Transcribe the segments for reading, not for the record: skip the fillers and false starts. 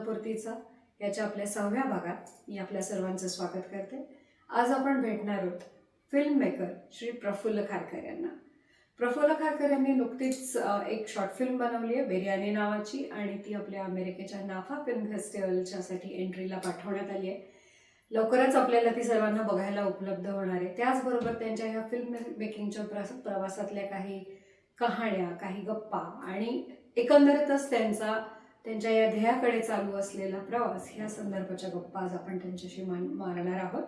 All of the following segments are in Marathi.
प्रश्नपूर्तीचा याच्या आपल्या 6व्या भागात मी आपल्या सर्वांचं स्वागत करते. आज आपण भेटणार आहोत फिल्म मेकर श्री प्रफुल्ल खारकर यांना. प्रफुल्ल खारकर यांनी नुकतीच एक शॉर्ट फिल्म बनवली आहे बिर्याणी नावाची, आणि ती आपल्या अमेरिकेच्या नाफा फिल्म फेस्टिवलच्यासाठी एंट्रीला पाठवण्यात आली आहे. लवकरच आपल्याला ती सर्वांना बघायला उपलब्ध होणार आहे. त्याचबरोबर त्यांच्या ह्या फिल्म मेकिंगच्या प्रवासातल्या काही कहाण्या, काही गप्पा आणि एकंदरीतच त्यांच्या या ध्येयाकडे चालू असलेला प्रवास ह्या संदर्भाच्या गप्पा आज आपण त्यांच्याशी मारणार आहोत.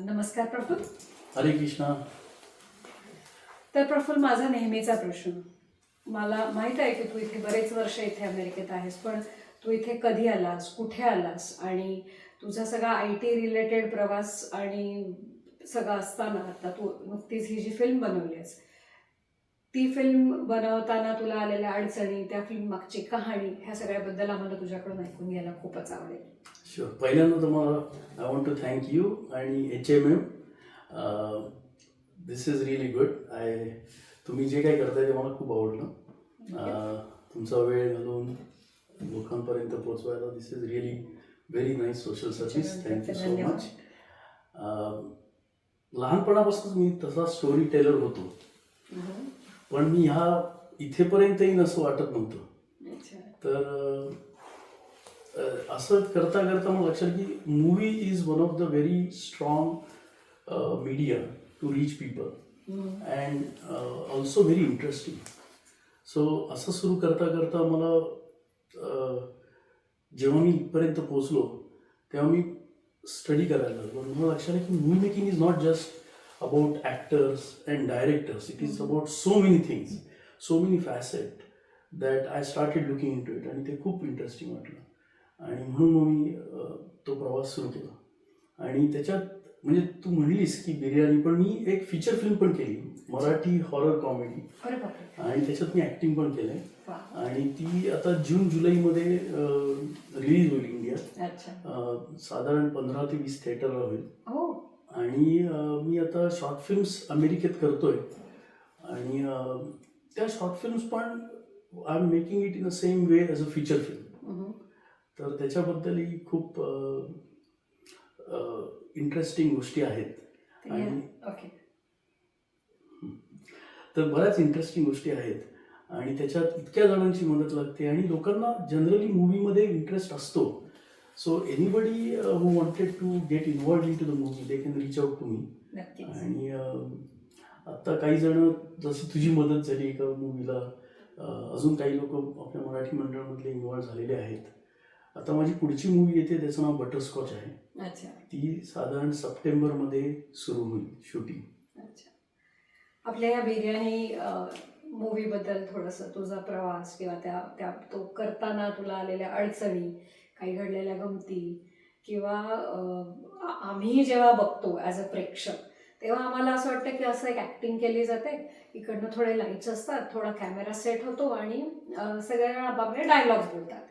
नमस्कार प्रफुल्ल. हरे कृष्णा. तर प्रफुल्ल, माझा नेहमीचा प्रश्न, मला माहीत आहे की तू इथे बरेच वर्ष इथे अमेरिकेत आहेस, पण तू इथे कधी आलास, कुठे आलास, आणि तुझा सगळा IT रिलेटेड प्रवास आणि सगळं असताना आता तू नुकतीच ही जी फिल्म बनवली आहेस, ती फिल्म बनवताना तुला आलेल्या अडचणी, त्या फिल्म मागची कहाणी, ह्या सगळ्याबद्दल आम्हाला तुझ्याकडून ऐकून घ्यायला खूपच आवडेल. शुअर. पहिल्यांदा तुम्हाला I want to thank you आणि HMM. This is really good. तुम्ही जे काही करताय ते मला खूप आवडलं. तुमचा वेळ घालून लोकांपर्यंत पोहोचवायला this is really very nice social service. Thank you so much. लहानपणापासून मी तसा स्टोरी टेलर होतो, पण मी इथेपर्यंत येईन असं वाटत नव्हतं. तर असं करता करता मला लक्षात की movie is one of the very strong media to reach people and also very interesting. So असं सुरू करता करता मला जेव्हा मी इथपर्यंत पोचलो तेव्हा मी स्टडी करायला लागलो. मला लक्षात आहे की movie making is not just about actors and directors. It is about so many things, so many facets that I started looking into it, आणि ते खूप इंटरेस्टिंग वाटलं आणि म्हणून मी तो प्रवास सुरू केला. आणि त्याच्यात म्हणजे तू म्हणलीस की बिर्याणी, पण मी एक फीचर फिल्म पण केली, मराठी हॉरर कॉमेडी, आणि त्याच्यात मी ॲक्टिंग पण केलंय. आणि ती आता जून-जुलैमध्ये रिलीज होईल इंडियात. साधारण 15 ते 20 थिएटरला होईल. आणि मी आता शॉर्ट फिल्म्स अमेरिकेत करतोय, आणि त्या शॉर्ट फिल्म्स पण I am making it in the same way as a feature film. तर त्याच्याबद्दलही खूप इंटरेस्टिंग गोष्टी आहेत. आणि तर बऱ्याच इंटरेस्टिंग गोष्टी आहेत, आणि त्याच्यात इतक्या जणांची मदत लागते, आणि लोकांना जनरली मूवीमध्ये इंटरेस्ट असतो. So anybody who wanted to get involved into the movie, they can reach out to me. आणि आता काही जण, जशी तुझी मदत झाली एका मूवीला, अजून काही लोक आपल्या मराठी मंडळामधले इन्व्हॉल्व झालेले आहेत. आता माझी पुढची मूवी येते, त्याचं नाव बटरस्कॉच आहे. ती साधारण सप्टेंबरमध्ये सुरू होईल शूटिंग. आपल्या या बिर्याणी मूवीबद्दल थोडंसं तुझा प्रवास, किंवा तो करताना तुला आलेल्या अडचणी, काही घडलेल्या गमती, किंवा आम्ही जेव्हा बघतो ॲज अ प्रेक्षक तेव्हा आम्हाला असं वाटतं की असं एक ॲक्टिंग केली जाते, इकडनं थोडे लाईट्स असतात, थोडा कॅमेरा सेट होतो आणि सगळेजण आपापले डायलॉग्स बोलतात.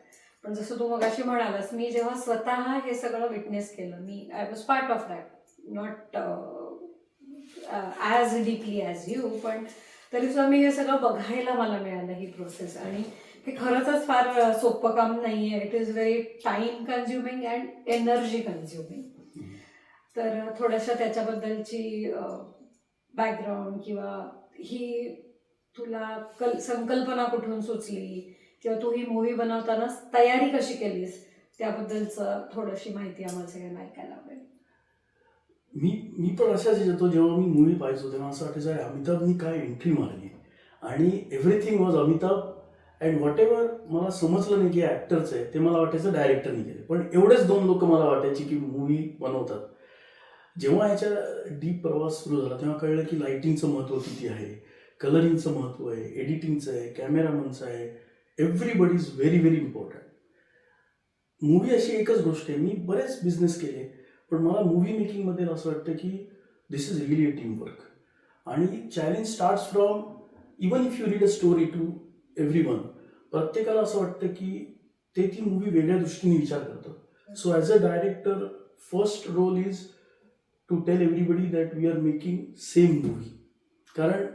पण जसं तू मगाशी म्हणालास, मी जेव्हा स्वतः हे सगळं विटनेस केलं, मी I was part of that, not as deeply as you, पण तरी सुद्धा मी हे सगळं बघायला मला मिळालं ही प्रोसेस. आणि हे खरंच फार सोपं काम नाही आहे. It is very time consuming and energy consuming. तर थोड्याशा त्याच्याबद्दलची बॅकग्राऊंड, किंवा ही तुला संकल्पना कुठून सुचली, किंवा तू ही मूवी बनवताना तयारी कशी केलीस, त्याबद्दलचं थोडीशी माहिती आम्हाला सगळ्यांना ऐकायला आवडेल. मी पण अशाच येतो, जेव्हा मी मूवी पाहायचो तेव्हा असं वाटायचं अमिताभनी काय एंट्री मारली, आणि everything was Amitabh. And what ever मला समजलं नाही की ॲक्टर्स आहे, ते मला वाटायचं डायरेक्टरने केले. पण एवढेच 2 लोक मला वाटायची की मूवी बनवतात. जेव्हा ह्याच्या डीप प्रवास सुरू झाला तेव्हा कळलं की लाईटिंगचं महत्त्व किती आहे, कलरिंगचं महत्त्व आहे, एडिटिंगचं आहे, कॅमेरामनचं आहे. Everybody is very very important. Movie अशी एकच गोष्ट आहे. मी बरेच बिझनेस केले, पण मला मूवी मेकिंगमध्ये असं वाटतं की this is really a teamwork. आणि challenge starts from, even if you read a story to everyone, प्रत्येकाला असं वाटतं की ते ती मूवी वेगळ्या दृष्टीने विचार करतं. So as a director, first role is to tell everybody that we are making same movie. कारण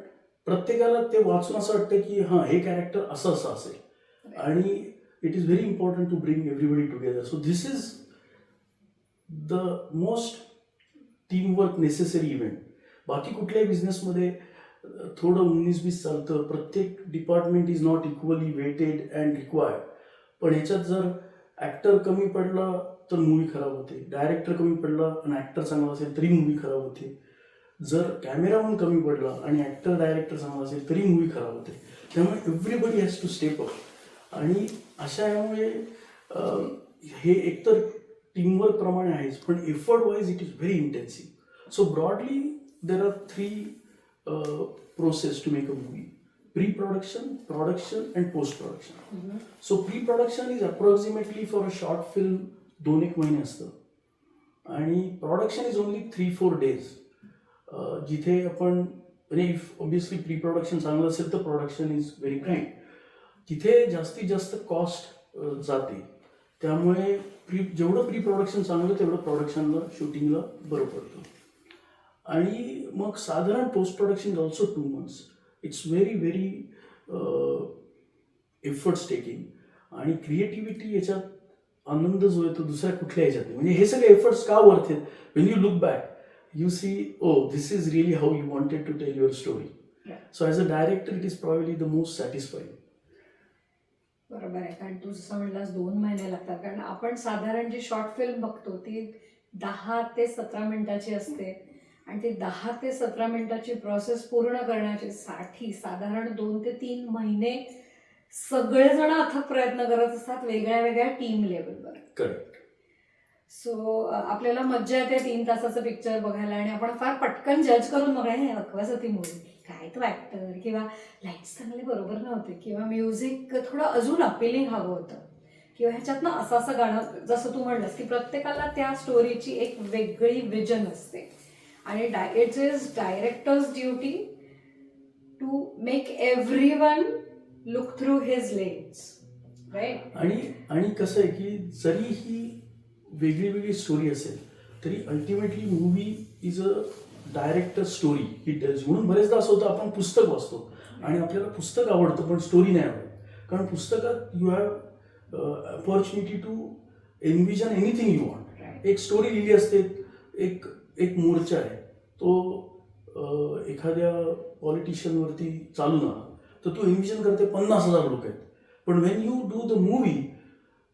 प्रत्येकाला ते वाचून असं वाटतं की हां, हे कॅरेक्टर असं असेल, आणि it is very important to bring everybody together. So this is the most teamwork necessary event. बाकी कुठल्याही बिझनेसमध्ये थोडं 19-20 चालतं, प्रत्येक department is not equally weighted and required. पण ह्याच्यात जर ॲक्टर कमी पडला तर मूवी खराब होते, डायरेक्टर कमी पडला आणि ॲक्टर चांगला असेल तरी मूवी खराब होते, जर कॅमेरामन कमी पडला आणि ॲक्टर डायरेक्टर चांगला असेल तरी मूवी खराब होते. त्यामुळे everybody has to step up. आणि अशा यामुळे हे एकतर टीमवर्क प्रमाणे आहेच, पण effort wise it is very intensive. So broadly there are 3 process to make a movie: pre-production, production and post-production. So pre-production is approximately for a short film 2-1 महिने असतं आणि प्रोडक्शन इज ओनली 3-4 days. जिथे आपण म्हणजे इफ ऑब्विसली प्री प्रोडक्शन चांगलं असेल तर प्रोडक्शन इज व्हेरी ग्रेट. तिथे जास्तीत जास्त कॉस्ट जाते. त्यामुळे जेवढं प्री प्रोडक्शन चांगलं तेवढं प्रोडक्शनला शूटिंगला बरं पडतं. आणि मग साधारण post production is also 2 months. It's very very efforts taking. आणि क्रिएटिव्हिटी याच्यात आनंद जो आहे तो दुसऱ्या कुठल्या ह्याच्यात नाही. म्हणजे हे सगळे एफर्ट्स का वर्थ आहेत? Wien you look back you see, oh, this is really how you wanted to tell your story. Yeah. So as a director, it is probably the most satisfying. बरोबर आहे. कारण तू जसं म्हणलास 2 महिने लागतात. कारण आपण साधारण जी शॉर्ट फिल्म बघतो ती 10 ते 17 मिनिटाची असते आणि ती 10 ते 17 मिनिटाची प्रोसेस पूर्ण करण्यासाठी साधारण 2 ते 3 महिने सगळेजण अथक प्रयत्न करत असतात वेगळ्या वेगळ्या टीम लेवलवर. करेक्ट. सो आपल्याला मज्जा येते 3 तासाचं पिक्चर बघायला आणि आपण फार पटकन जज करून बघा हे अकवाच होती मूवी, काय तो ॲक्टर, किंवा लाईट्स चांगले बरोबर नव्हते, किंवा म्युझिक थोडं अजून अपिलिंग हवं होतं, किंवा ह्याच्यातनं असं असं गाणं. जसं तू म्हणलंस की प्रत्येकाला त्या स्टोरीची एक वेगळी विजन असते आणि it's is director's duty to make everyone look through his lens, right. आणि कसं आहे की जरी ही वेगळी वेगळी स्टोरी असेल तरी ultimately movie is a director story he tells. म्हणून बरेचदा असं होतं आपण पुस्तक वाचतो आणि आपल्याला पुस्तक आवडतं पण स्टोरी नाही आवडत. कारण पुस्तकात you have opportunity to envision anything you want. एक स्टोरी लिहिली असते, एक मोर्चा आहे तो एखाद्या पॉलिटिशियनवरती चालून आला तर तू एनविजन करते 50,000 लोक आहेत. पण when you do the movie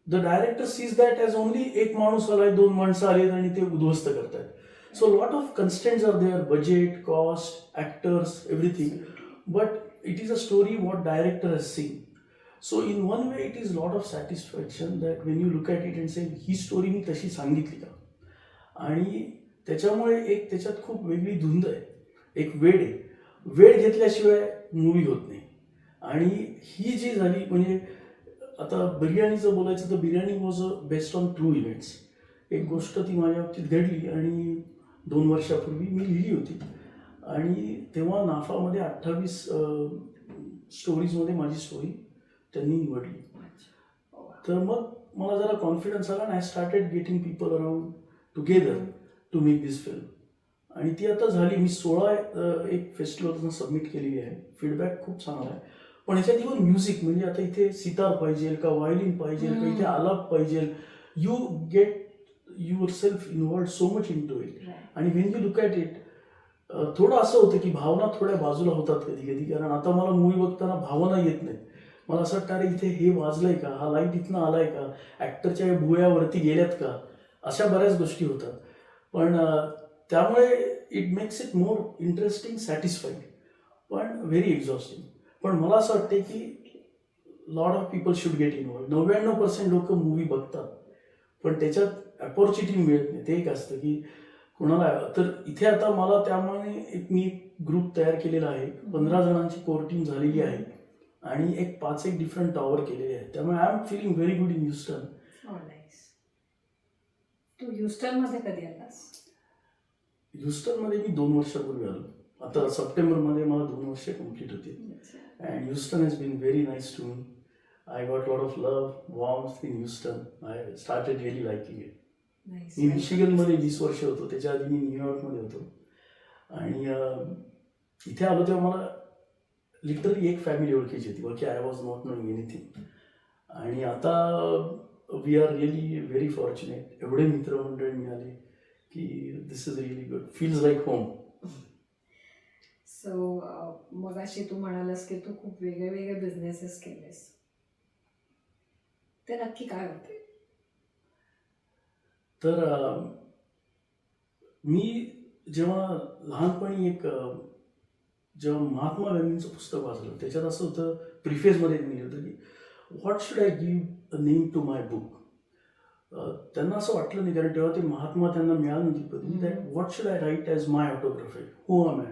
the director sees that as only एक माणूस आलाय, 2 माणसं आलेत आणि ते उद्ध्वस्त करतायत. So lot of constants are there, budget, cost, actors, everything. But it is a story what director has seen. So in one way it is lot of satisfaction that when you look at it and say ही स्टोरी मी तशी सांगितली का. आणि त्याच्यामुळे एक त्याच्यात खूप वेगळी धुंद आहे, एक वेळ आहे. वेळ घेतल्याशिवाय मूवी होत नाही. आणि ही जी झाली म्हणजे आता बिर्याणीचं बोलायचं तर biryani was a based on true events. एक गोष्ट ती माझ्या बाबतीत घडली आणि 2 वर्षापूर्वी मी लिहिली होती आणि तेव्हा नाफामध्ये 28 स्टोरीजमध्ये माझी स्टोरी त्यांनी निवडली. तर मग मला जरा कॉन्फिडन्स आला आणि I started getting people around together to make this film. आणि ती आता झाली. मी 16 एक फेस्टिवलला सबमिट केलेली आहे. फीडबॅक खूप चांगला आहे. पण ह्याच्यात इव्हन म्युझिक म्हणजे आता इथे सितार पाहिजे का व्हायोलिन पाहिजे का इथे आलाप पाहिजे. You get yourself involved so much into it. आणि when you look at it थोडं असं होतं की भावना थोड्या बाजूला होतात कधी कधी. कारण आता मला मूवी बघताना भावना येत नाहीत. मला असं वाटतं अरे इथे हे वाजलंय का, हा लाईट इथनं आलाय का, ॲक्टरच्या भुवयावरती गेल्यात का, अशा बऱ्याच गोष्टी होतात. पण त्यामुळे it makes it more interesting, satisfying, पण व्हेरी एक्झॉस्टिंग. पण मला असं वाटतं की lot of people should get involved. 99% लोक मूवी बघतात पण त्याच्यात अपॉर्च्युनिटी मिळत नाही. ते एक असतं की कोणाला. तर इथे आता मला त्यामुळे मी ग्रुप तयार केलेला आहे. 15 जणांची कोर टीम झालेली आहे आणि 5 डिफरंट टॉवर केलेले आहेत. त्यामुळे I am feeling very good in Houston. तू ह्युस्टनमध्ये कधी आलास? ह्युस्टनमध्ये मी 2 वर्षापूर्वी आलो. आता सप्टेंबरमध्ये मला 2 वर्ष कंप्लीट होतील. And Houston has been very nice to me. I got lot of love, warmth in Houston. I started really liking it. मी मिशिगनमध्ये 20 वर्ष होतो. त्याच्या आधी मी न्यूयॉर्कमध्ये होतो. आणि इथे आलो तेव्हा मला लिटरली एक फॅमिली ओळखीची होती. बाकी I was not knowing anything. आणि आता we are really very fortunate. एवढे मित्रमंडळी मिळाले की this is really good, feels like home. So मगाशी तू म्हणालास की तू खूप वेगळे वेगळे बिझनेसेस केलेस, ते नक्की काय होते? तर मी जेव्हा लहानपणी जेव्हा महात्मा गांधींचं पुस्तक वाचलं, त्याच्यात असं होतं, प्रिफेसमध्ये मी लिहिलं होतं की what should I give a name to my book. त्यांना असं वाटलं नाही, कारण तेव्हा ते महात्मा त्यांना मिळालं नव्हती पदवी, that what should I write as my autobiography, who I I.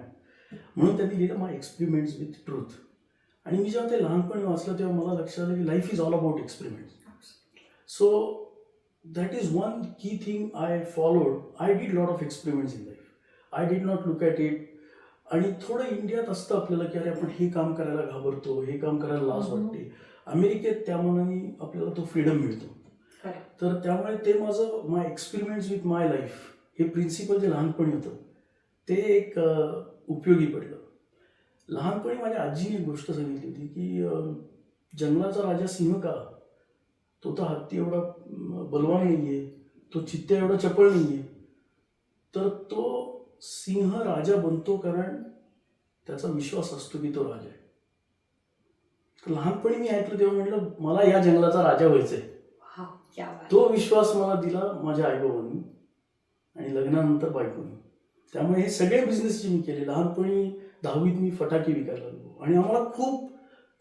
म्हणून त्यांनी लिहिलं माय एक्सपेरिमेंट्स विथ ट्रूथ. आणि मी जेव्हा ते लहानपणी वाचलं तेव्हा मला लक्षात आलं की life is all about experiments. So that is one key thing I followed. I did lot of experiments in life. I did not look at it. आणि थोडं इंडियात असतं आपल्याला की अरे आपण हे काम करायला घाबरतो, हे काम करायला लाज वाटते. अमेरिकेत त्या मनाने आपल्याला तो फ्रीडम मिळतो. तर त्यामुळे ते माझं माय एक्सपेरिमेंट्स विथ माय लाईफ हे प्रिन्सिपल जे लहानपणी होतं ते एक उपयोगी पडलं. लहानपणी माझ्या आजीने एक गोष्ट सांगितली होती की जंगलाचा राजा सिंह का, तो तर हत्ती एवढा बलवान नाहीये, तो चित्त्या एवढा चपळ नाहीये, तर तो सिंह राजा बनतो कारण त्याचा विश्वास असतो की तो राजा आहे. तर लहानपणी मी ऐकलं तेव्हा म्हटलं मला या जंगलाचा राजा व्हायचंय. तो विश्वास मला दिला माझ्या आईबाबांनी आणि लग्नानंतर बायकोनी. त्यामुळे हे सगळे बिझनेस जे मी केले, लहानपणी 10वीत मी फटाके विकायला लागलो आणि आम्हाला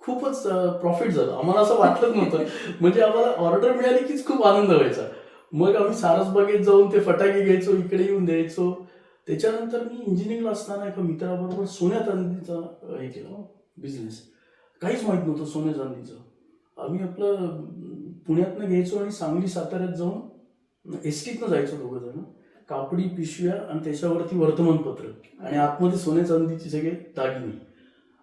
खूपच प्रॉफिट झालं. आम्हाला असं वाटलंच नव्हतं, म्हणजे आम्हाला ऑर्डर मिळाली कीच खूप आनंद व्हायचा. मग आम्ही सारसबागेत जाऊन ते फटाके घ्यायचो, इकडे येऊन द्यायचो. त्याच्यानंतर मी इंजिनिअरिंगला असताना एका मित्राबरोबर सोन्या चांदीचा हे केला बिझनेस. काहीच माहीत नव्हतं सोन्या चांदीचं. आम्ही आपलं पुण्यातनं घ्यायचो आणि सांगली साताऱ्यात जाऊन एसटीतनं जायचो दोघं जण, कापडी पिशव्या आणि त्याच्यावरती वर्तमानपत्र आणि आतमध्ये सोन्या चांदीची सगळे दागिने.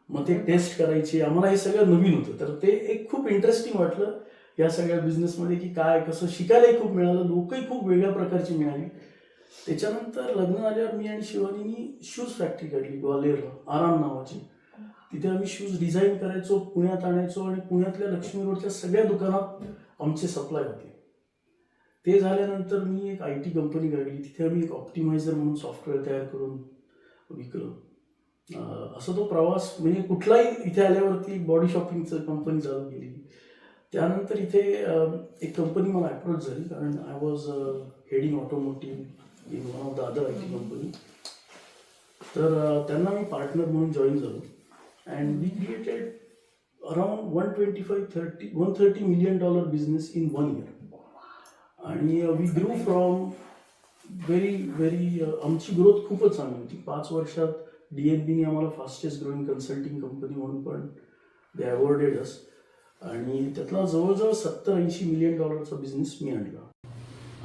मग ते टेस्ट करायचे. आम्हाला हे सगळं नवीन होतं, तर ते एक खूप इंटरेस्टिंग वाटलं या सगळ्या बिझनेसमध्ये की काय कसं शिकायलाही खूप मिळालं, लोकही खूप वेगळ्या प्रकारची मिळाली. त्याच्यानंतर लग्न झाल्यावर मी आणि शिवानीनी शूज फॅक्टरी काढली ग्वाल्हेरला, आराम नावाची. तिथे आम्ही शूज डिझाईन करायचो, पुण्यात आणायचो आणि पुण्यातल्या लक्ष्मी रोडच्या सगळ्या दुकानात आमचे सप्लाय होते. ते झाल्यानंतर मी एक IT कंपनी काढली. तिथे आम्ही एक ऑप्टिमायझर म्हणून सॉफ्टवेअर तयार करून विकलं. असा तो प्रवास, म्हणजे कुठलाही इथे आल्यावरती बॉडी शॉपिंगचं कंपनी चालू केली. त्यानंतर इथे एक कंपनी मला अप्रोच झाली, कारण I was heading automotive in one of the other IT company. तर त्यांना मी पार्टनर म्हणून जॉईन झालो and we created around $130 million business in 1 year. आणि वी ग्रो फ्रॉम व्हेरी आमची ग्रोथ खूपच चांगली होती. 5 वर्षात DNBने आम्हाला फास्टेस्ट ग्रोईंग कन्सल्टिंग कंपनी म्हणून पण दे अवॉर्डेड अस. आणि त्यातला जवळजवळ $70-80 million बिझनेस मी आणला.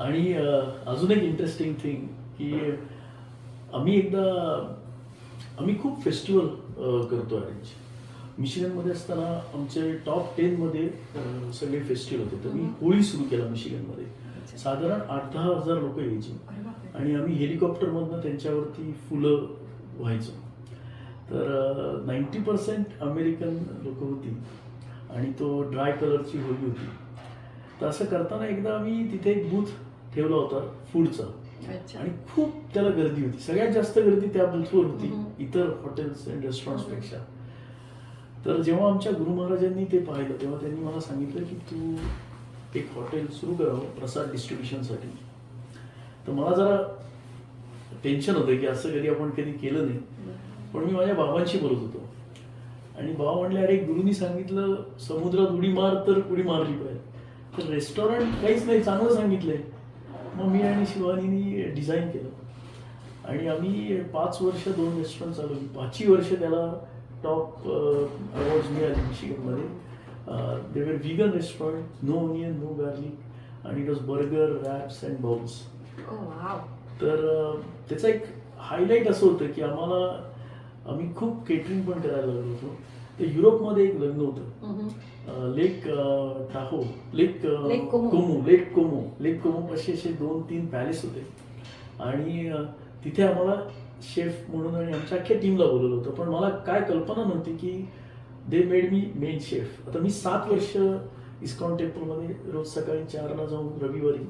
आणि अजून एक इंटरेस्टिंग थिंग की आम्ही खूप फेस्टिवल करतो अरेंज. मिशिगनमध्ये असताना आमचे टॉप 10मध्ये सगळे फेस्टिवल होते. तर मी होळी सुरू केला मिशिगनमध्ये. साधारण 8-10 हजार लोक यायची आणि आम्ही हेलिकॉप्टरमधनं त्यांच्यावरती फुलं व्हायचो. तर 90% अमेरिकन लोक होती आणि तो ड्राय कलरची होळी होती. तर असं करताना एकदा आम्ही तिथे एक बूथ ठेवला होता फूडचा आणि खूप त्याला गर्दी होती. सगळ्यात जास्त गर्दी त्या बूथवर होती इतर हॉटेल्स अँड रेस्टॉरंट्सपेक्षा. तर जेव्हा आमच्या गुरु महाराजांनी ते पाहिलं तेव्हा त्यांनी मला सांगितलं की तू एक हॉटेल सुरू करावं प्रसाद डिस्ट्रीब्युशनसाठी. तर मला जरा टेन्शन होतं की असं आपण कधी केलं नाही. पण मी माझ्या बाबांशी बोलत होतो आणि बाबा म्हणले अरे गुरुनी सांगितलं समुद्रात उडी मार तर उडी मारली पाहिजे. तर रेस्टॉरंट काहीच नाही, चांगलं सांगितलंय. मग मी आणि शिवानीनी डिझाईन केलं आणि आम्ही 5 वर्ष 2 रेस्टॉरंट चालवली. 5ही वर्ष त्याला टॉप अवॉर्ड्स मिळाले मिशिगनमध्ये. They were vegan restaurant, no onion, no garlic आणि it was burger, wraps and bowls. तर त्याचा एक हायलाईट असं होतं की आम्ही खूप केटरिंग पण करायला लागलो होतो. तर युरोपमध्ये एक लग्न होतं लेक कोमो पाशी असे 2-3 पॅलेस होते आणि तिथे आम्हाला शेफ म्हणून आणि आमच्या अख्ख्या टीमला बोलवलं होतं. पण मला काय कल्पना नव्हती की they made me main chef. आता मी 7 वर्ष इस्कॉन टेम्पलमध्ये रोज सकाळी 4ला जाऊन रविवारी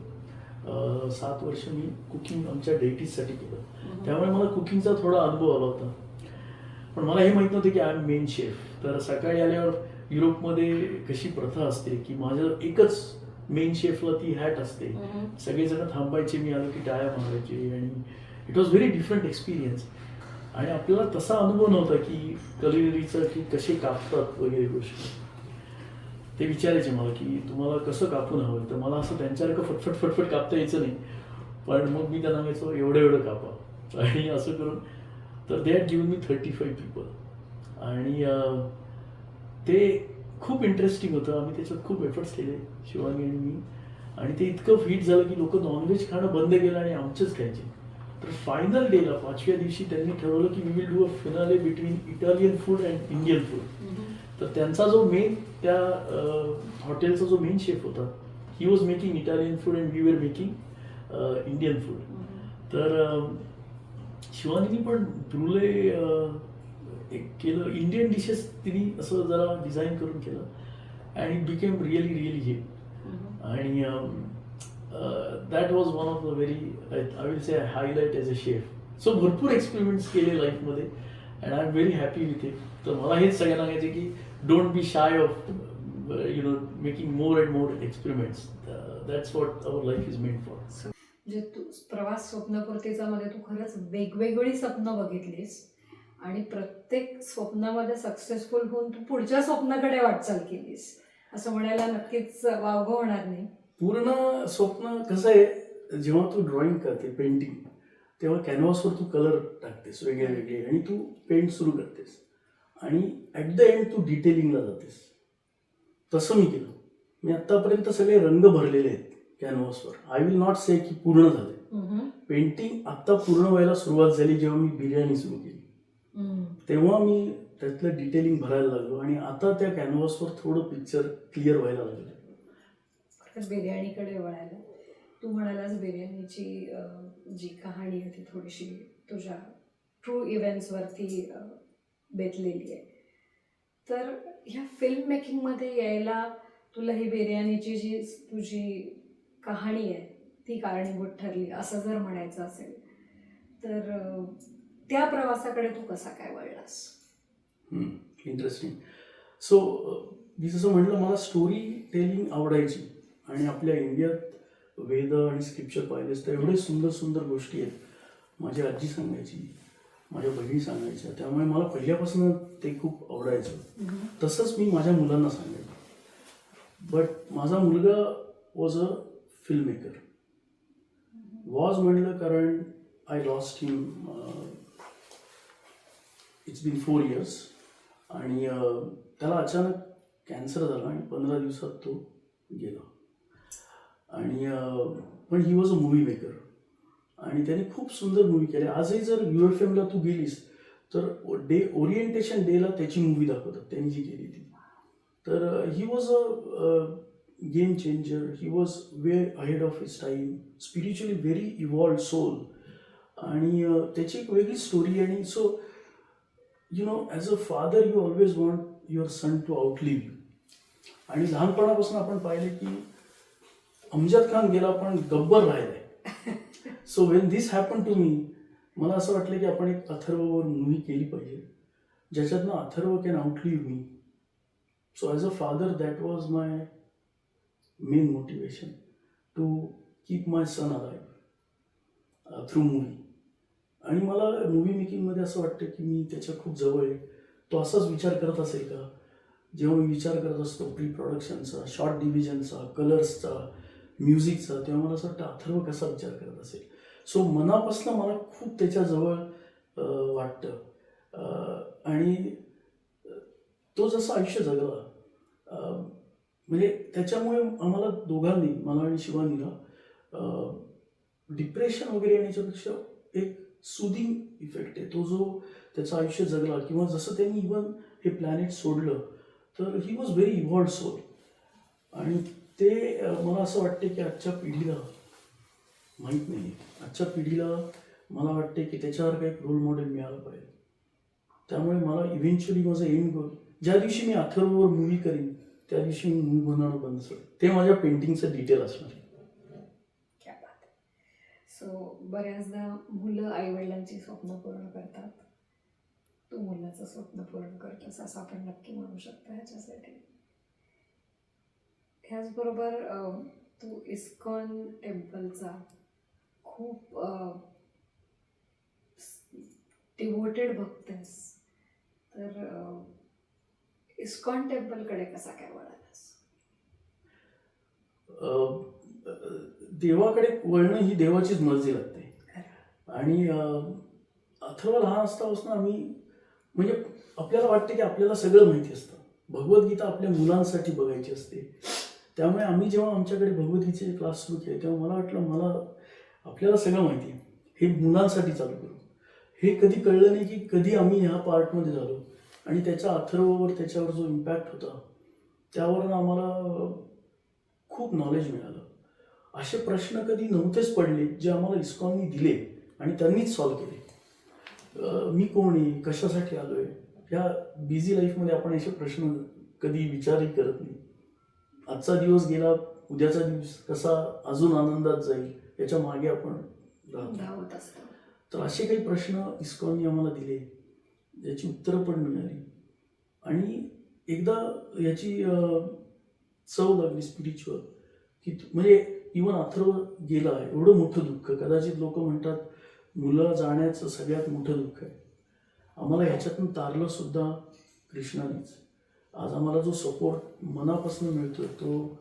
7 वर्ष मी कुकिंग आमच्या डेटीजसाठी केलं. त्यामुळे मला कुकिंगचा थोडा अनुभव आला होता. पण मला हे माहीत नव्हतं की आय एम मेन शेफ. तर सकाळी आल्यावर युरोपमध्ये कशी प्रथा असते की माझं एकच मेन शेफला ती हॅट असते. सगळेजण थांबायचे, मी आलो की टाळ्या मारायचे आणि it was very different experience. आणि आपल्याला तसा अनुभव नव्हता की कलिनरीचं की कसे कापतात वगैरे गोष्टी. ते विचारायचे मला की तुम्हाला कसं कापून हवं. तर मला असं त्यांच्यासारखं फटफट फटफट कापता यायचं नाही. पण मग मी त्यांना म्हणायचो एवढं एवढं कापा आणि असं करून. तर they had given me 35 people. आणि ते खूप इंटरेस्टिंग होतं. आम्ही त्याच्यात खूप एफर्ट्स केले, शिवानी आणि मी. आणि ते इतकं फिट झालं की लोक नॉनव्हेज खाणं बंद केलं आणि आमचंच खायचे. तर फायनल डेला 5व्या दिवशी त्यांनी ठरवलं की we will do a finale between Italian food and Indian food. तर त्यांचा जो मेन त्या हॉटेलचा जो मेन शेफ होता, he was making Italian food and we were making Indian food. तर शिवानीनी पण ब्रुले एक केलं, इंडियन डिशेस तिने असं जरा डिझाईन करून केलं and it became really really hit. आणि that was one of the very I will say highlight as a chef. So भरपूर एक्सपेरिमेंट्स केले लाईफमध्ये and I am very happy with it. तर मला हेच सगळ्यांना सांगायचे की don't be shy of making more and more experiments. That's what our life is made for. म्हणजे तू प्रवास स्वप्नपूर्तीचा मध्ये तू खरंच वेगवेगळी स्वप्न बघितलीस आणि प्रत्येक स्वप्नामध्ये सक्सेसफुल होऊन तू पुढच्या स्वप्नाकडे वाटचाल केलीस, असं म्हणायला नक्कीच वावगं होणार नाही. पूर्ण स्वप्न कसं आहे, जेव्हा तू ड्रॉइंग करते, पेंटिंग, तेव्हा कॅनव्हासवर तू कलर टाकतेस वेगळे वेगळे आणि तू पेंट सुरू करतेस आणि ॲट द एंड तू डिटेलिंगला जातेस. तसं मी केलं. मी आत्तापर्यंत सगळे रंग भरलेले आहेत कॅनव्हासवर. आय विल नॉट से की पूर्ण झाले. पेंटिंग आत्ता पूर्ण व्हायला सुरुवात झाली जेव्हा मी बिर्याणी सुरू केली. तेव्हा मी त्यातलं डिटेलिंग भरायला लागलो आणि आता त्या कॅनव्हासवर थोडं पिक्चर क्लिअर व्हायला लागलं. बिर्याणीकडे वळायला तू म्हणालास बिर्याणीची जी कहाणी आहे ती थोडीशी तुझ्या ट्रू इव्हेंट्सवरती बेतलेली आहे. तर ह्या फिल्म मेकिंगमध्ये यायला तुला ही बिर्याणीची जी तुझी कहाणी आहे ती कारणीभूत ठरली असं जर म्हणायचं असेल तर त्या प्रवासाकडे तू कसा काय वळलास? इंटरेस्टिंग. सो मी जसं म्हटलं, मला स्टोरी टेलिंग आवडायची आणि आपल्या इंडियात वेद आणि स्क्रिप्चर पाहिलेस तर एवढे सुंदर सुंदर गोष्टी आहेत. माझी आजी सांगायची, माझ्या बहिणी सांगायच्या, त्यामुळे मला पहिल्यापासून ते खूप आवडायचं. तसंच मी माझ्या मुलांना सांगायचं. बट माझा मुलगा was a film maker. Was म्हणलं कारण I lost him, it's been 4 years. आणि त्याला अचानक कॅन्सर झाला आणि 15 दिवसात तो गेला. आणि पण ही वॉज अ मूवी मेकर आणि त्याने खूप सुंदर मूवी केल्या. आजही जर UFMला तू गेलीस तर ओरिएंटेशन डेला त्याची मूवी दाखवतात, त्यांनी जी केली ती. तर he was a game changer. He was way ahead of his time, spiritually very evolved soul. आणि त्याची एक वेगळी स्टोरी. आणि so you know, as a father you always want your son to outlive. आणि लहानपणापासून आपण पाहिले की अमजद खान गेला पण गब्बर राहिलाय. So when this happen to me, मला असं वाटलं की आपण एक अथर्ववर मूव्ही केली पाहिजे ज्याच्यातनं Atharva can outlive me. So as a father that was my main motivation to keep my son alive through movie. आणि मला मूव्ही मेकिंगमध्ये असं वाटतं की मी त्याच्या खूप जवळ आहे. तो असाच विचार करत असेल का? जेव्हा मी विचार करत असतो प्री प्रोडक्शनचा, शॉर्ट डिव्हिजनचा, कलर्सचा, म्युझिकचा, तेव्हा मला असं वाटतं अथर्व कसा विचार करत असेल. सो मनापासून मला खूप त्याच्याजवळ वाटतं. आणि तो जसं आयुष्य जगला, म्हणजे त्याच्यामुळे आम्हाला दोघांनी, मला आणि शिवानीला, डिप्रेशन वगैरे येण्याच्यापेक्षा एक सुदिंग इफेक्ट आहे. तो जो त्याचं आयुष्य जगला किंवा जसं त्यांनी इव्हन हे प्लॅनेट सोडलं, तर he was very evolved soul. आणि ते मला असं वाटते की आजच्या पिढीला माहीत नाही, आजच्या पिढीला मला वाटते की त्याच्यावर काही रोल मॉडेल मिळालं पाहिजे. त्यामुळे मला इव्हेंच्युअली माझं एंड गोल, ज्या दिवशी मी अथर्ववर मूव्ही करीन त्या दिवशी मी मूल बनवणं बंद झालं. ते माझ्या पेंटिंगचं डिटेल असणार आहे. क्या बात आहे. सो बऱ्याचदा मुलं आईवडिलांची स्वप्न पूर्ण करतात, तू मुलाचं स्वप्न पूर्ण करतोस असं आपण नक्की म्हणू शकतो ह्याच्यासाठी. ह्याचबरोबर तू इस्कॉन टेम्पलचा खूप डिवोटेड भक्त आहेस, तर इस्कॉन टेम्पलकडे कसा काय वळालास? देवाकडे वळणं ही देवाचीच मर्जी लागते. आणि अथर्व लहान असतापासून आम्ही म्हणजे आपल्याला वाटतं की आपल्याला सगळं माहिती असतं. भगवद्गीता आपल्या मुलांसाठी बघायची असते. त्यामुळे आम्ही जेव्हा आमच्याकडे भगवद्गीतेचे क्लास सुरू केले तेव्हा मला वाटलं मला आपल्याला सगळं माहिती आहे, हे मुलांसाठी चालू करू. हे कधी कळलं नाही की कधी आम्ही ह्या पार्टमध्ये झालो आणि त्याच्या अथर्ववर त्याच्यावर जो इम्पॅक्ट होता त्यावरून आम्हाला खूप नॉलेज मिळालं. असे प्रश्न कधी नव्हतेच पडले जे आम्हाला इस्कॉननी दिले आणि त्यांनीच सॉल्व्ह केले. मी कोण आहे, कशासाठी आलो आहे, ह्या बिझी लाईफमध्ये आपण असे प्रश्न कधी विचारही करत नाही. आजचा दिवस गेला, उद्याचा दिवस कसा अजून आनंदात जाईल याच्या मागे आपण धावत असतो. तर असे काही प्रश्न इस्कॉननी आम्हाला दिले, याची उत्तरं पण मिळाली. आणि एकदा याची चव लागली स्पिरिच्युअल की म्हणजे इवन अथर्व गेला आहे, एवढं मोठं दुःख. कदाचित लोक म्हणतात मुलं जाण्याचं सगळ्यात मोठं दुःख आहे. आम्हाला ह्याच्यातून तारलं सुद्धा कृष्णानेच. आज आम्हाला जो सपोर्ट मनापासून मिळतोय तो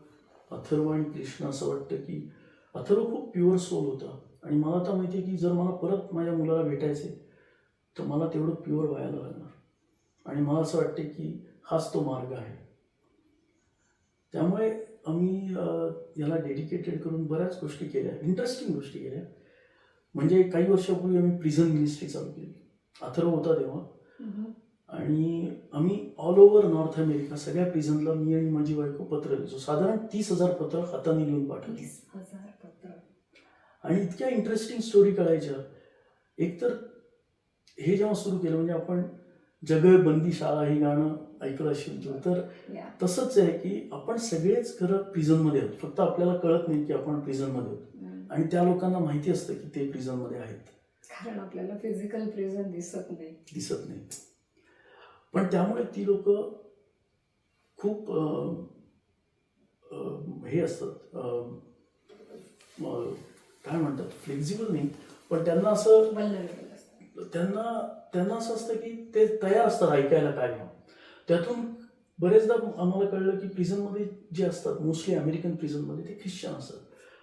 अथर्व आणि कृष्ण. असं वाटतं की अथर्व खूप प्युअर सोल होता आणि मला तर माहिती आहे की जर मला परत माझ्या मुलाला भेटायचे तर मला तेवढं प्युअर व्हायला लागणार. आणि मला असं वाटते की हाच तो मार्ग आहे. त्यामुळे आम्ही याला डेडिकेटेड करून बऱ्याच गोष्टी केल्या, इंटरेस्टिंग गोष्टी केल्या. म्हणजे काही वर्षापूर्वी आम्ही प्रिझन मिनिस्ट्री चालू केली. अथर्व होता तेव्हा. आणि आम्ही ऑल ओव्हर नॉर्थ अमेरिका सगळ्या प्रिझनला मी आणि माझी बायको पत्र लिहायचो. साधारण 30,000 पत्र हाताने लिहून पाठवली. 30,000 पत्र. आणि इतक्या इंटरेस्टिंग स्टोरी कळायच्या. एकतर हे जेव्हा सुरू केलं म्हणजे आपण जगं बंदी शाळा हे गाणं ऐकलं असेल तर तसंच आहे की आपण सगळेच खरं प्रिझनमध्ये आहोत. फक्त आपल्याला कळत नाही की आपण प्रिझनमध्ये आहोत आणि त्या लोकांना माहिती असतं की ते प्रिझनमध्ये आहेत. कारण आपल्याला फिजिकल प्रिझन दिसत नाही. पण त्यामुळे ती लोक खूप हे असतात, काय म्हणतात, फ्लेक्झिबल नाही, पण त्यांना असं त्यांना असं असतं की ते तयार असतात ऐकायला काय. त्यातून बरेचदा आम्हाला कळलं की प्रिझनमध्ये जे असतात मोस्टली अमेरिकन प्रिझनमध्ये ते ख्रिश्चन असतात.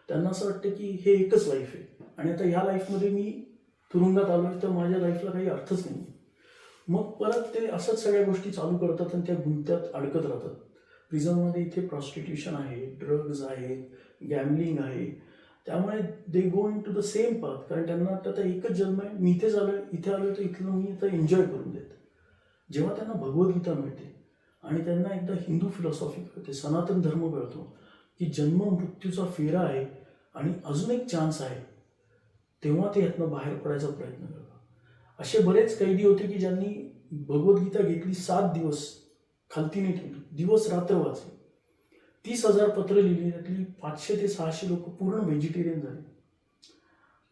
त्यांना असं वाटतं की हे एकच लाईफ आहे आणि आता ह्या लाईफमध्ये मी तुरुंगात आलोय तर माझ्या लाईफला काही अर्थच नाही. मग परत ते असंच सगळ्या गोष्टी चालू करतात आणि त्या गुंत्यात अडकत राहतात. प्रिझनमध्ये इथे प्रॉस्टिट्यूशन आहे, ड्रग्ज आहे, गॅमलिंग आहे. त्यामुळे they go into the same path. कारण त्यांना वाटतं आता एकच जन्म आहे, मी इथेच आलोय, इथे आलोय तर इथलं मी आता एन्जॉय करून देत. जेव्हा त्यांना भगवद्गीता मिळते आणि त्यांना एकदा हिंदू फिलॉसॉफी कळते, सनातन धर्म कळतो की जन्म मृत्यूचा फेरा आहे आणि अजून एक चान्स आहे, तेव्हा ते यातनं बाहेर पडायचा प्रयत्न करतात. असे बरेच कैदी होते की ज्यांनी भगवद्गीता घेतली, 7 दिवस खालती नाही ठेवली, दिवस रात्र वाचले, 30,000 पत्र लिहिली, त्यातली 500 ते 600 लोक पूर्ण व्हेजिटेरियन झाले.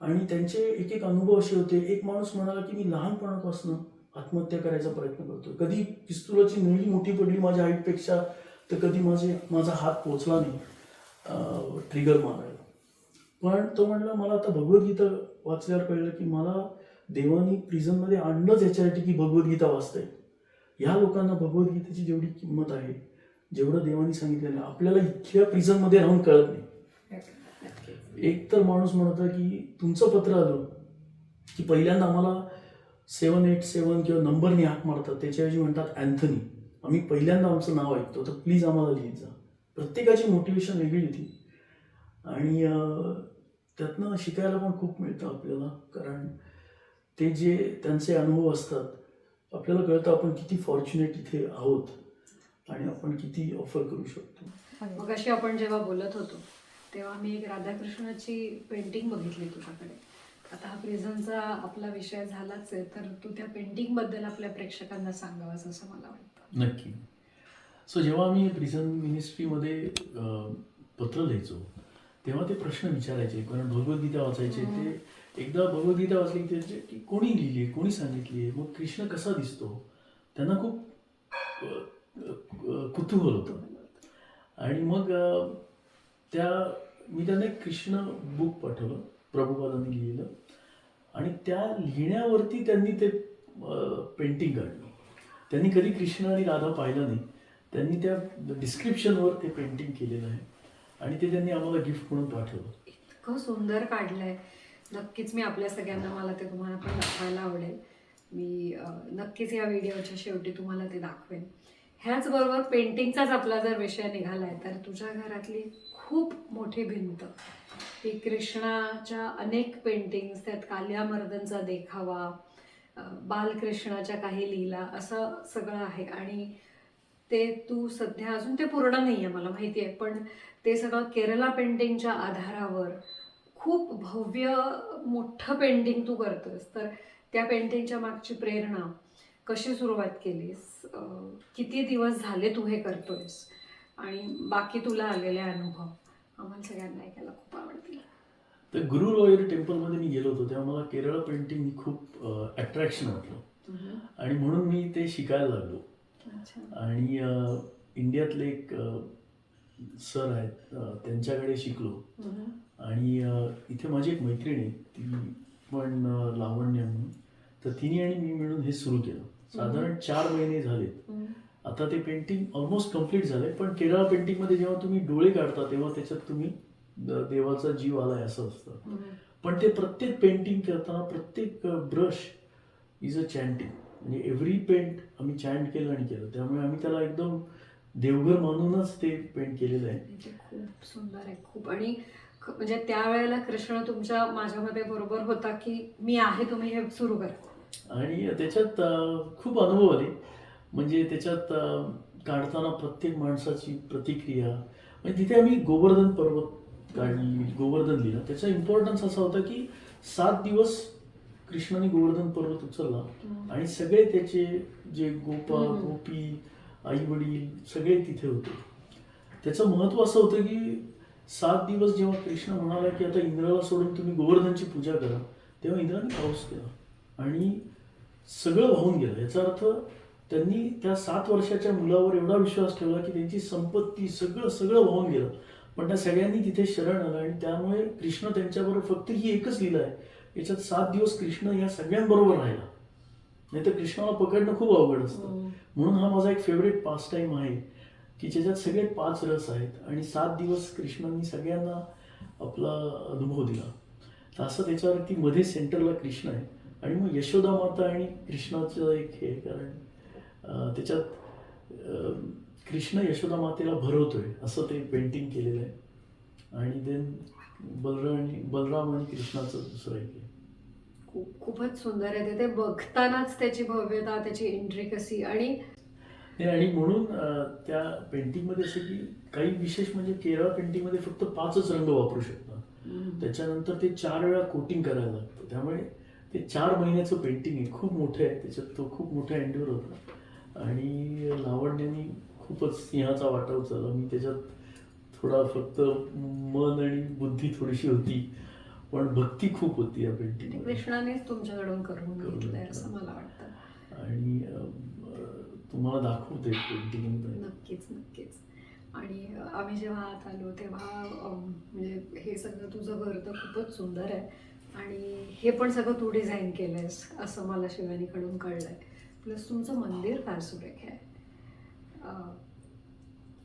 आणि त्यांचे एक एक अनुभव असे होते. एक माणूस म्हणाला की मी लहानपणापासून आत्महत्या करायचा प्रयत्न करतो. कधी पिस्तुलाची नळी मोठी पडली माझ्या हाईटपेक्षा तर कधी माझा हात पोचला नाही ट्रिगर मारायला. पण तो म्हणला मला आता भगवद्गीता वाचल्यावर कळलं की मला देवानी प्रिझनमध्ये आणलंच याच्यासाठी की भगवद्गीता वाचता येईल. ह्या लोकांना भगवद्गीतेची जेवढी किंमत आहे, जेवढं देवानी सांगितलेलं आपल्याला इतक्या प्रिझनमध्ये राहून कळत नाही. एक तर माणूस म्हणतो की तुमचं पत्र आलं की पहिल्यांदा आम्हाला 787 किंवा नंबरनी हाक मारतात, त्याच्याऐवजी म्हणतात अँथनी. आम्ही पहिल्यांदा आमचं नाव ऐकतो तर प्लीज आम्हाला लिहित जा. प्रत्येकाची मोटिवेशन वेगळी होती आणि त्यातनं शिकायला पण खूप मिळतं आपल्याला. कारण ते जे त्यांचे अनुभव असतात आपल्याला कळतं आपण किती फॉर्च्युनेट इथे आहोत आणि आपण किती ऑफर करू शकतो. मग अशी आपण जेव्हा बोलत होतो तेव्हा मी एक राधाकृष्णाची पेंटिंग बघितली तुझ्याकडे. आता हा प्रिझनचा आपला विषय झालाच आहे तर तू त्या पेंटिंग बद्दल आपल्या प्रेक्षकांना सांगावंस असं मला वाटतं. नक्की. सो जेव्हा आम्ही प्रिझन मिनिस्ट्रीमध्ये पत्र लिहायचो तेव्हा ते प्रश्न विचारायचे, कारण भगवद्गीता वाचायचे. ते एकदा भगवद्गीता वाचली की त्याचे की कोणी लिहिली आहे, कोणी सांगितली आहे, मग कृष्ण कसा दिसतो, त्यांना खूप कुतूहल होतं. आणि मग मी त्यांना एक कृष्ण बुक पाठवलं, प्रभुपादांनी लिहिलं, आणि त्या लिहिण्यावरती त्यांनी ते पेंटिंग काढलं. त्यांनी कधी कृष्ण आणि राधा पाहिलं नाही, त्यांनी त्या डिस्क्रिप्शनवर ते पेंटिंग केलेलं आहे आणि ते त्यांनी आम्हाला गिफ्ट म्हणून पाठवलं. इतकं सुंदर काढलंय. नक्कीच मी आपल्या सगळ्यांना, मला ते तुम्हाला पण दाखवायला आवडेल. मी नक्कीच या व्हिडिओच्या शेवटी तुम्हाला ते दाखवेन. ह्याचबरोबर पेंटिंगचाच आपला जर विषय निघालाय तर तुझ्या घरातली खूप मोठी भिंत, ती कृष्णाच्या अनेक पेंटिंग्स, त्यात कालियामर्दनचा देखावा, बालकृष्णाच्या काही लीला, असं सगळं आहे. आणि ते तू सध्या, अजून ते पूर्ण नाही आहे मला माहिती आहे, पण ते सगळं केरला पेंटिंगच्या आधारावर खूप भव्य मोठं पेंटिंग तू करतोस. तर त्या पेंटिंगच्या मागची प्रेरणा, कशी सुरुवात केलीस, किती दिवस झाले तू हे करतोयस, आणि बाकी तुला आलेले अनुभव आम्हाला सगळ्यांना ऐकायला खूप आवडतील. तर गुरुवायूर टेम्पलमध्ये मी गेलो होतो तेव्हा मला केरळ पेंटिंग ही खूप अट्रॅक्शन वाटलं आणि म्हणून मी ते शिकायला लागलो. आणि इंडियातले एक सर आहेत, त्यांच्याकडे शिकलो. आणि इथे माझी एक मैत्रीण आहे, ती पण लावण्य म्हणून, तर तिने आणि मी मिळून हे सुरू केलं. साधारण 4 महिने झालेत. आता ते पेंटिंग ऑलमोस्ट कम्प्लीट झालंय. पण केरळ पेंटिंगमध्ये जेव्हा तुम्ही डोळे काढता तेव्हा त्याच्यात तुम्ही देवाचा जीव आलाय असं असतं. पण ते प्रत्येक पेंटिंग करताना प्रत्येक ब्रश इज अ चॅन्टिंग, म्हणजे एव्हरी पेंट आम्ही चॅन्ट केलं आणि केलं. त्यामुळे आम्ही त्याला एकदम देवघर मानूनच ते पेंट केलेलं आहे. खूप सुंदर आहे, खूप. आणि म्हणजे त्यावेळेला कृष्ण तुमच्या, माझ्यामध्ये बरोबर होता की मी आहे, तुम्ही हे सुरू करा. आणि त्याच्यात खूप अनुभव आले. म्हणजे त्याच्यात काढताना प्रत्येक माणसाची प्रतिक्रिया, म्हणजे तिथे आम्ही गोवर्धन पर्वत काढली, गोवर्धन लिहिला. त्याचा इम्पॉर्टन्स असा होता की 7 दिवस कृष्णाने गोवर्धन पर्वत उचलला आणि सगळे त्याचे जे गोपा गोपी, आई वडील सगळे तिथे होते. त्याचं महत्व असं होतं की 7 दिवस जेव्हा कृष्ण म्हणाला की आता इंद्राला सोडून तुम्ही गोवर्धनची पूजा करा, तेव्हा इंद्राने पाऊस केला आणि सगळं वाहून गेलं. याचा अर्थ त्यांनी त्या 7 वर्षाच्या मुलावर एवढा विश्वास ठेवला की त्यांची संपत्ती सगळं वाहून गेलं. पण त्या सगळ्यांनी तिथे शरण आलं आणि त्यामुळे कृष्ण त्यांच्याबरोबर, फक्त ही एकच लीला आहे याच्यात 7 दिवस कृष्ण या सगळ्यांबरोबर राहिला. नाही तर कृष्णाला पकडणं खूप अवघड असतं. म्हणून हा माझा एक फेवरेट पास टाइम आहे की ज्याच्यात सगळे 5 रस आहेत आणि 7 दिवस कृष्णांनी सगळ्यांना आपला अनुभव दिला. तर असं त्याच्यावरती मध्ये सेंटरला कृष्ण आहे आणि मग यशोदा माता आणि कृष्णाचं एक हे, कारण त्याच्यात कृष्ण यशोदा मातेला भरवतोय असं ते पेंटिंग केलेलं आहे. आणि देन बलराम आणि कृष्णाचं दुसरं एक आहे. खूपच सुंदर आहे ते बघतानाच त्याची भव्यता, त्याची इंट्रिकसी. आणि म्हणून त्या पेंटिंगमध्ये असं की काही विशेष म्हणजे केरळ पेंटिंगमध्ये फक्त 5च रंग वापरू शकतात. त्याच्यानंतर ते 4 वेळा कोटिंग करायला लागतं. त्यामुळे ते 4 महिन्याचं पेंटिंग आहे, खूप मोठं आहे. त्याच्यात तो खूप मोठा एंड्युअर होता आणि लावण्याने खूपच सिंहाचा वाटा उचलला. मी त्याच्यात थोडा फक्त मन आणि बुद्धी थोडीशी होती, पण भक्ती खूप होती या पेंटिंग. कृष्णानेच तुमच्याकडून करून घेतलंय असं मला वाटतं. आणि तुम्हाला दाखवते पेंटिंग. नक्कीच. आणि आम्ही जेव्हा आत आलो तेव्हा म्हणजे हे सगळं तुझं घर तर खूपच सुंदर आहे आणि हे पण सगळं तू डिझाईन केलंयस असं मला शिवानीकडून कळलंय. प्लस तुमचं मंदिर फार सुरेख आहे.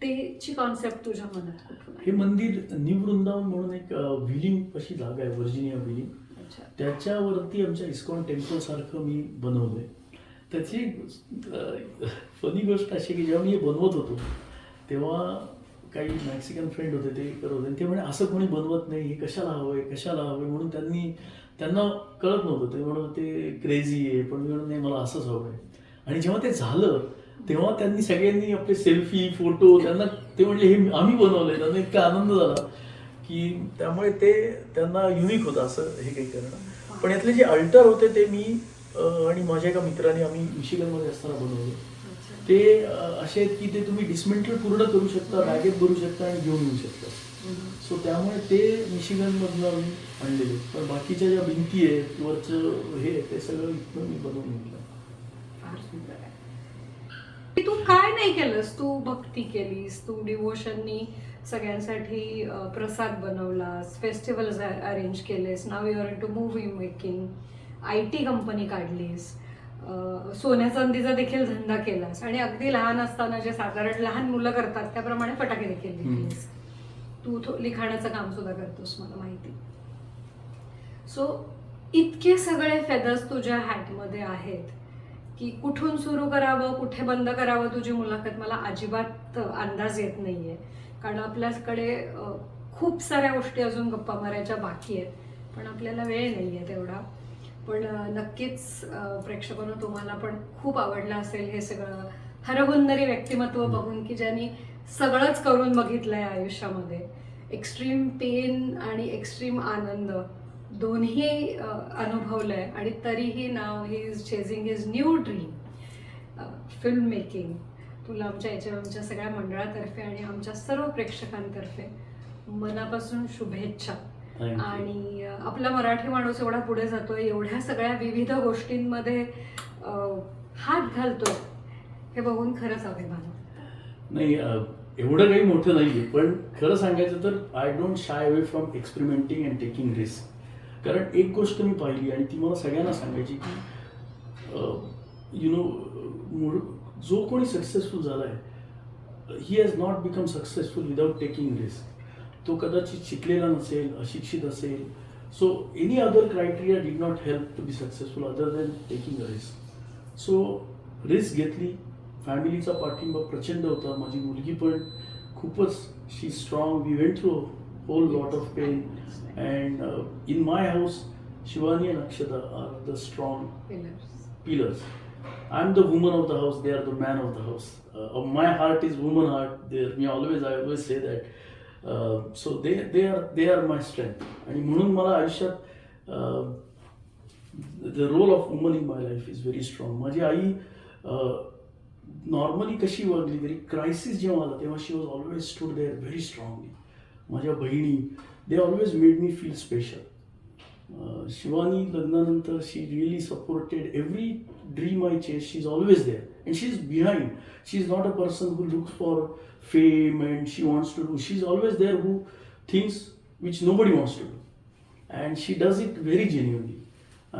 त्याची कॉन्सेप्ट तुझ्या मनात कुठून? हे मंदिर न्यू वृंदावन म्हणून एक व्हिलिंग अशी जागा आहे, व्हर्जिनिया व्हिलिंग. त्याच्यावरती आमच्या इस्कॉन टेम्पल सारखं मी बनवलंय. त्याची फनी गोष्ट अशी की जेव्हा मी हे बनवत होतो तेव्हा काही मॅक्सिकन फ्रेंड होते, ते करत होते. ते म्हणे असं कोणी बनवत नाही, हे कशाला हवंय म्हणून त्यांना कळत नव्हतं. ते म्हणत होते क्रेझी आहे, पण मी म्हणून नाही, मला असंच हवं आहे. आणि जेव्हा ते झालं तेव्हा त्यांनी सगळ्यांनी आपले सेल्फी फोटो, ते म्हणले हे आम्ही बनवलंय. त्यांना इतका आनंद झाला की त्यामुळे ते त्यांना युनिक होतं असं हे काही करणं. पण यातले जे अल्टर होते ते मी आणि माझ्या एका मित्राने आम्ही मिशिगनमध्ये असताना बनवले. ते असे आहेत की ते तुम्ही डिसमेंटल पूर्ण करू शकता, बॅगेत भरू शकता आणि घेऊन येऊ शकता. सो त्यामुळे ते मिशिगनमधनं आम्ही आणलेले. पण बाकीच्या ज्या भिंती आहेत वरचं हे ते सगळं इथनं मी बनवून घेतलं. फार सुंदर आहे. तू काय नाही केलंस? तू भक्ती केलीस, तू डिवोशननी सगळ्यांसाठी प्रसाद बनवलास, फेस्टिवल्स अरेंज केलेस, now you're into movie making, IT company काढलीस, सोन्या चांदीचा देखील धंदा केलास आणि अगदी लहान असताना जे साधारण लहान मुलं करतात त्याप्रमाणे फटाके देखील विकलेस. तू लिखाणाचं काम सुद्धा करतोस मला माहिती. सो इतके सगळे फेदर्स तुझ्या हॅटमध्ये आहेत की कुठून सुरू करावं, कुठे बंद करावं तुझी मुलाखत मला अजिबात अंदाज येत नाहीये. कारण आपल्याकडे खूप साऱ्या गोष्टी अजून गप्पा मारायच्या बाकी आहेत, पण आपल्याला वेळ नाहीये तेवढा. पण नक्कीच प्रेक्षकांनो तुम्हाला पण खूप आवडलं असेल हे सगळं हरहुन्नरी व्यक्तिमत्व बघून की ज्यांनी सगळंच करून बघितलंय आयुष्यामध्ये. एक्स्ट्रीम पेन आणि एक्स्ट्रीम आनंद दोन्ही अनुभवलंय आणि तरीही now he is chasing his new dream film making. तुला आमच्या सगळ्या मंडळातर्फे आणि आमच्या सर्व प्रेक्षकांतर्फे मनापासून शुभेच्छा. आणि आपला मराठी माणूस एवढा पुढे जातोय, एवढ्या सगळ्या विविध गोष्टींमध्ये हात घालतोय, हे बघून खरंच अभिमान. नाही एवढं काही मोठं नाही आहे, पण खरं सांगायचं तर I don't shy away from experimenting and taking risk. कारण एक गोष्ट मी पाहिली आणि ती मला सगळ्यांना सांगायची की जो कोणी सक्सेसफुल झाला आहे he has not become successful without taking risk. तो कदाचित शिकलेला नसेल, अशिक्षित असेल. So any other criteria did not help to be successful other than taking a risk. So risk घेतली, फॅमिलीचा पाठिंबा प्रचंड होता. माझी मुलगी पण खूपच she strong. We went through whole lot of pain and in my house Shivani and Akshata are the strong pillars. I'm the woman of the house, they are the man of the house. My heart is woman heart. I always say that. So they are my strength. आणि म्हणून मला आयुष्यात the role of woman in my life is very strong. माझी आई नॉर्मली कशी वागली तरी क्रायसिस जेव्हा आला तेव्हा she was always stood there very strongly. माझ्या बहिणी they always made me feel special. Shivani लग्नानंतर she really supported every dream I chase. She is always there and she is behind. She is not a person who looks for fame and she wants to do. She's always there who thinks which nobody wants to do, and she does it very genuinely.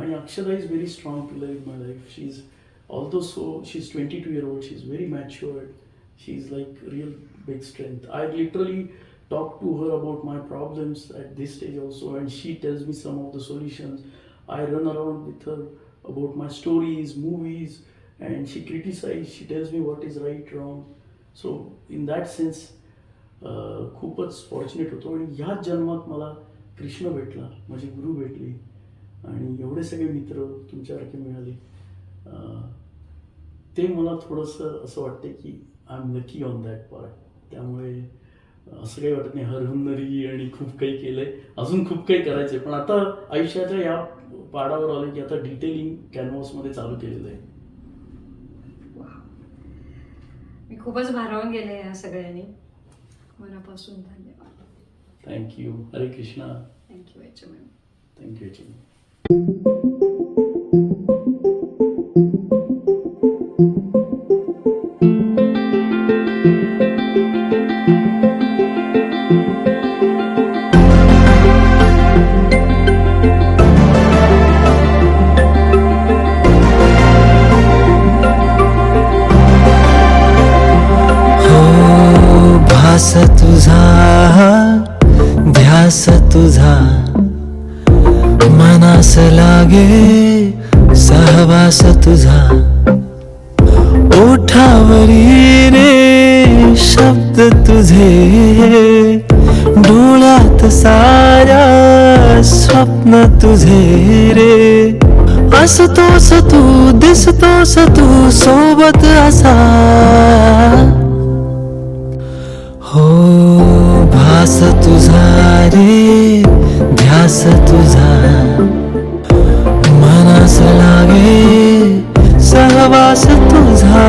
And Akshata is very strong pillar in my life. She's she's 22-year-old. She's very matured. She's like real big strength. I literally talk to her about my problems at this stage also, and she tells me some of the solutions. I run around with her about my stories, movies, and she criticizes. She tells me what is right, wrong. So in that sense खूपच फॉर्च्युनेट होतो. आणि ह्याच जन्मात मला कृष्ण भेटला, माझे गुरु भेटले आणि एवढे सगळे मित्र तुमच्यासारखे मिळाले. ते मला थोडंसं असं वाटतं की I am lucky on that part. त्यामुळे असं काही वाटत नाही हरहुन्नरी आणि खूप काही केलं आहे, अजून खूप काही करायचं आहे. पण आता आयुष्याच्या या पाडावर आलं की आता डिटेलिंग कॅनव्हासमध्ये चालू केलेलं आहे. मी खूपच भारावून गेले या सगळ्यांनी. मनापासून धन्यवाद. थँक्यू. हरे Krishna. Thank you HMM. Thank you HMM. ध्यास तुझा, ध्यास तुझा मनास लागे, सहवास तुझा ओठावरी रे शब्द तुझे, डोळ्यात साऱ्या स्वप्न तुझे रे. असतोस तू, दिसतोस तू सोबत असा, हो भास तुझा रे, ध्यास तुझा मनास लागे, सहवास तुझा.